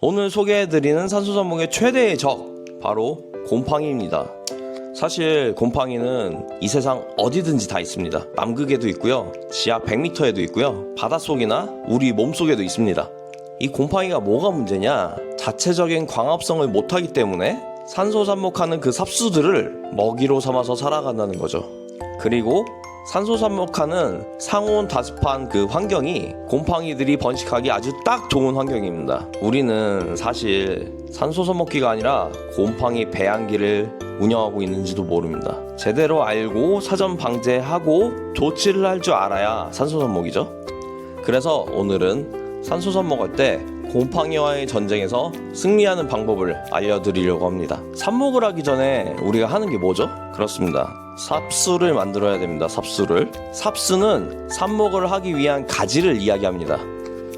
오늘 소개해드리는 산소산목의 최대의 적, 바로 곰팡이입니다. 사실 곰팡이는 이 세상 어디든지 다 있습니다. 남극에도 있고요, 지하 100m에도 있고요, 바닷속이나 우리 몸속에도 있습니다. 이 곰팡이가 뭐가 문제냐? 자체적인 광합성을 못하기 때문에 산소산목하는 그 삽수들을 먹이로 삼아서 살아간다는 거죠. 그리고 산소산목하는 상온다습한 그 환경이 곰팡이들이 번식하기 아주 딱 좋은 환경입니다. 우리는 사실 산소산목기가 아니라 곰팡이 배양기를 운영하고 있는지도 모릅니다. 제대로 알고 사전 방제하고 조치를 할 줄 알아야 산소산목이죠. 그래서 오늘은 산소산목할 때 곰팡이와의 전쟁에서 승리하는 방법을 알려드리려고 합니다. 삽목을 하기 전에 우리가 하는 게 뭐죠? 그렇습니다. 삽수를 만들어야 됩니다. 삽수는 삽목을 하기 위한 가지를 이야기합니다.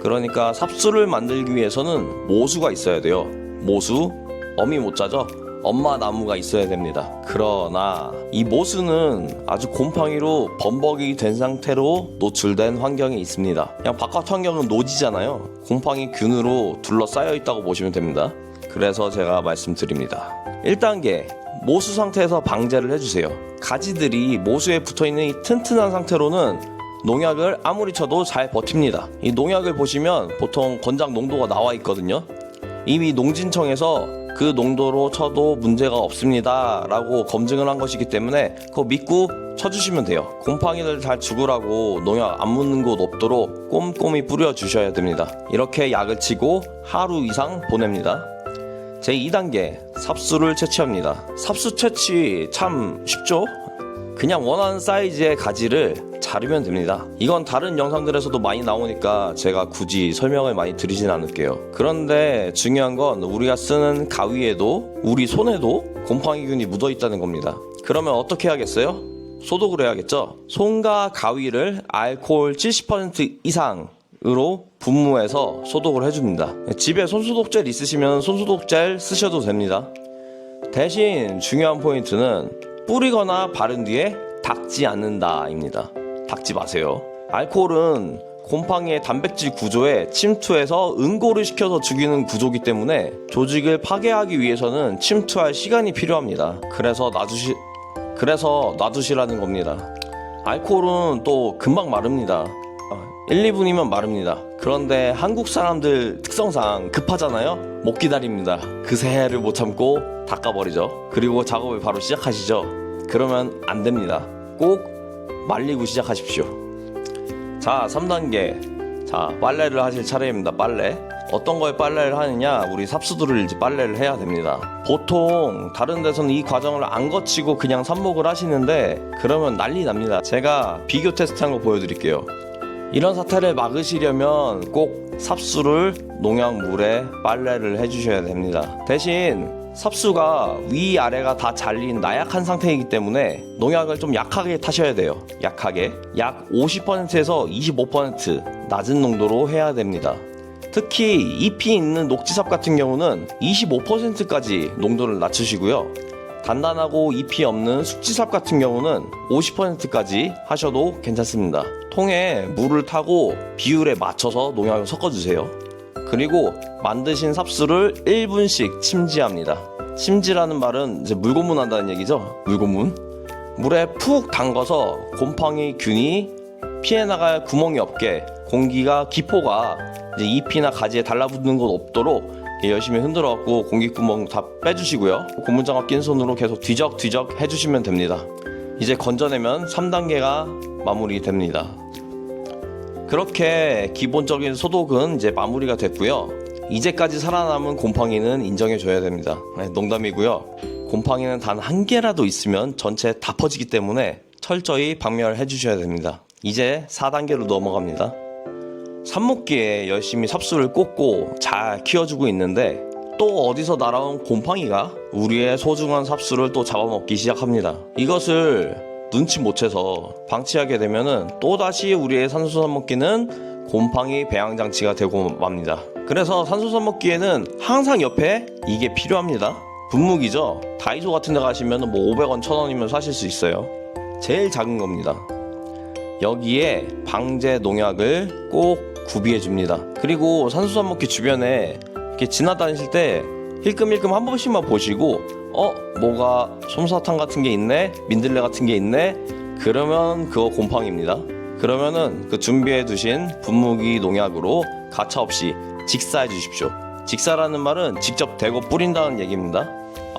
그러니까 삽수를 만들기 위해서는 모수가 있어야 돼요. 모수, 어미 모자죠? 엄마 나무가 있어야 됩니다. 그러나 이 모수는 아주 곰팡이로 범벅이 된 상태로 노출된 환경에 있습니다. 그냥 바깥 환경은 노지잖아요. 곰팡이 균으로 둘러싸여 있다고 보시면 됩니다. 그래서 제가 말씀드립니다. 1단계, 모수 상태에서 방제를 해주세요. 가지들이 모수에 붙어있는 이 튼튼한 상태로는 농약을 아무리 쳐도 잘 버팁니다. 이 농약을 보시면 보통 권장 농도가 나와 있거든요. 이미 농진청에서 그 농도로 쳐도 문제가 없습니다 라고 검증을 한 것이기 때문에 그거 믿고 쳐주시면 돼요. 곰팡이들 잘 죽으라고 농약 안 묻는 곳 없도록 꼼꼼히 뿌려주셔야 됩니다. 이렇게 약을 치고 하루 이상 보냅니다. 제2단계, 삽수를 채취합니다. 삽수 채취 참 쉽죠? 그냥 원하는 사이즈의 가지를 자르면 됩니다. 이건 다른 영상들에서도 많이 나오니까 제가 굳이 설명을 많이 드리진 않을게요. 그런데 중요한 건 우리가 쓰는 가위에도 우리 손에도 곰팡이균이 묻어 있다는 겁니다. 그러면 어떻게 해야겠어요? 소독을 해야겠죠? 손과 가위를 알코올 70% 이상으로 분무해서 소독을 해줍니다. 집에 손소독젤 있으시면 손소독젤 쓰셔도 됩니다. 대신 중요한 포인트는 뿌리거나 바른 뒤에 닦지 않는다입니다. 닦지 마세요. 알코올은 곰팡이의 단백질 구조에 침투해서 응고를 시켜서 죽이는 구조이기 때문에 조직을 파괴하기 위해서는 침투할 시간이 필요합니다. 그래서 놔두시라는 겁니다. 알코올은 또 금방 마릅니다. 1, 2분이면 마릅니다. 그런데 한국 사람들 특성상 급하잖아요? 못 기다립니다. 그 새해를 못 참고 닦아버리죠. 그리고 작업을 바로 시작하시죠. 그러면 안 됩니다. 꼭 말리고 시작하십시오. 자, 3단계. 자, 빨래를 하실 차례입니다. 빨래. 어떤 걸 빨래를 하느냐? 우리 삽수들을 이제 빨래를 해야 됩니다. 보통 다른 데서는 이 과정을 안 거치고 그냥 삽목을 하시는데 그러면 난리 납니다. 제가 비교 테스트한 거 보여드릴게요. 이런 사태를 막으시려면 꼭 삽수를 농약물에 빨래를 해주셔야 됩니다. 대신 삽수가 위아래가 다 잘린 나약한 상태이기 때문에 농약을 좀 약하게 타셔야 돼요. 약하게 약 50%에서 25% 낮은 농도로 해야 됩니다. 특히 잎이 있는 녹지삽 같은 경우는 25%까지 농도를 낮추시고요. 단단하고 잎이 없는 숙지삽 같은 경우는 50%까지 하셔도 괜찮습니다. 통에 물을 타고 비율에 맞춰서 농약을 섞어주세요. 그리고 만드신 삽수를 1분씩 침지합니다. 침지라는 말은 이제 물고문 한다는 얘기죠. 물고문. 물에 푹 담가서 곰팡이 균이 피해나갈 구멍이 없게 공기가 기포가 이제 잎이나 가지에 달라붙는 곳 없도록 열심히 흔들어갖고 공기구멍 다 빼주시고요. 고무장갑 낀 손으로 계속 뒤적뒤적 해주시면 됩니다. 이제 건져내면 3단계가 마무리됩니다. 그렇게 기본적인 소독은 이제 마무리가 됐고요. 이제까지 살아남은 곰팡이는 인정해줘야 됩니다. 농담이고요. 곰팡이는 단 한 개라도 있으면 전체 다 퍼지기 때문에 철저히 박멸해 주셔야 됩니다. 이제 4단계로 넘어갑니다. 삽목기에 열심히 삽수를 꽂고 잘 키워주고 있는데 또 어디서 날아온 곰팡이가 우리의 소중한 삽수를 또 잡아먹기 시작합니다. 이것을 눈치 못 채서 방치하게 되면은 또다시 우리의 산소산목기는 곰팡이 배양장치가 되고 맙니다. 그래서 산소산목기에는 항상 옆에 이게 필요합니다. 분무기죠. 다이소 같은 데 가시면 뭐 500원, 1000원이면 사실 수 있어요. 제일 작은 겁니다. 여기에 방제 농약을 꼭 구비해 줍니다. 그리고 산소산목기 주변에 이렇게 지나다니실 때 힐끔힐끔 한 번씩만 보시고 뭐가 솜사탕 같은 게 있네, 민들레 같은 게 있네, 그러면 그거 곰팡이입니다. 그러면은 그 준비해 두신 분무기 농약으로 가차없이 직사해 주십시오. 직사라는 말은 직접 대고 뿌린다는 얘기입니다.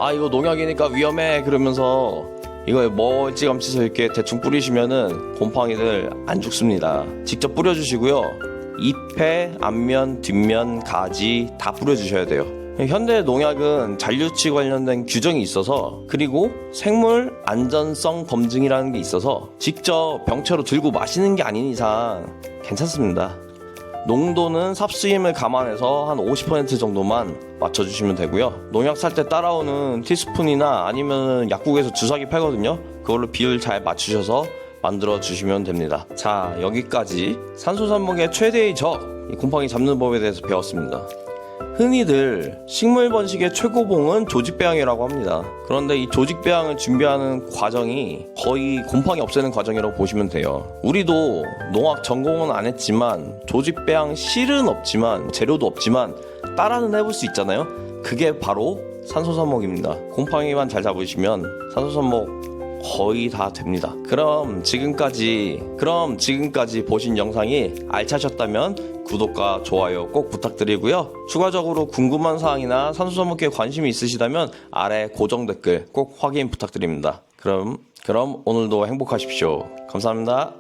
아, 이거 농약이니까 위험해 그러면서 이거에 멀찌감치서 이렇게 대충 뿌리시면은 곰팡이들 안 죽습니다. 직접 뿌려주시고요. 잎에 앞면, 뒷면, 가지 다 뿌려주셔야 돼요. 현대 농약은 잔류치 관련된 규정이 있어서, 그리고 생물 안전성 검증이라는 게 있어서 직접 병채로 들고 마시는 게 아닌 이상 괜찮습니다. 농도는 삽수임을 감안해서 한 50% 정도만 맞춰주시면 되고요. 농약 살 때 따라오는 티스푼이나 아니면 약국에서 주사기 팔거든요. 그걸로 비율 잘 맞추셔서 만들어 주시면 됩니다. 자, 여기까지 산소산목의 최대의 적, 이 곰팡이 잡는 법에 대해서 배웠습니다. 흔히들 식물 번식의 최고봉은 조직배양이라고 합니다. 그런데 이 조직배양을 준비하는 과정이 거의 곰팡이 없애는 과정이라고 보시면 돼요. 우리도 농학 전공은 안 했지만 조직배양 실은 없지만, 재료도 없지만 따라는 해볼 수 있잖아요. 그게 바로 산소산목입니다. 곰팡이만 잘 잡으시면 산소산목 거의 다 됩니다. 그럼 지금까지 보신 영상이 알차셨다면 구독과 좋아요 꼭 부탁드리고요. 추가적으로 궁금한 사항이나 산소산목에 관심이 있으시다면 아래 고정 댓글 꼭 확인 부탁드립니다. 그럼 오늘도 행복하십시오. 감사합니다.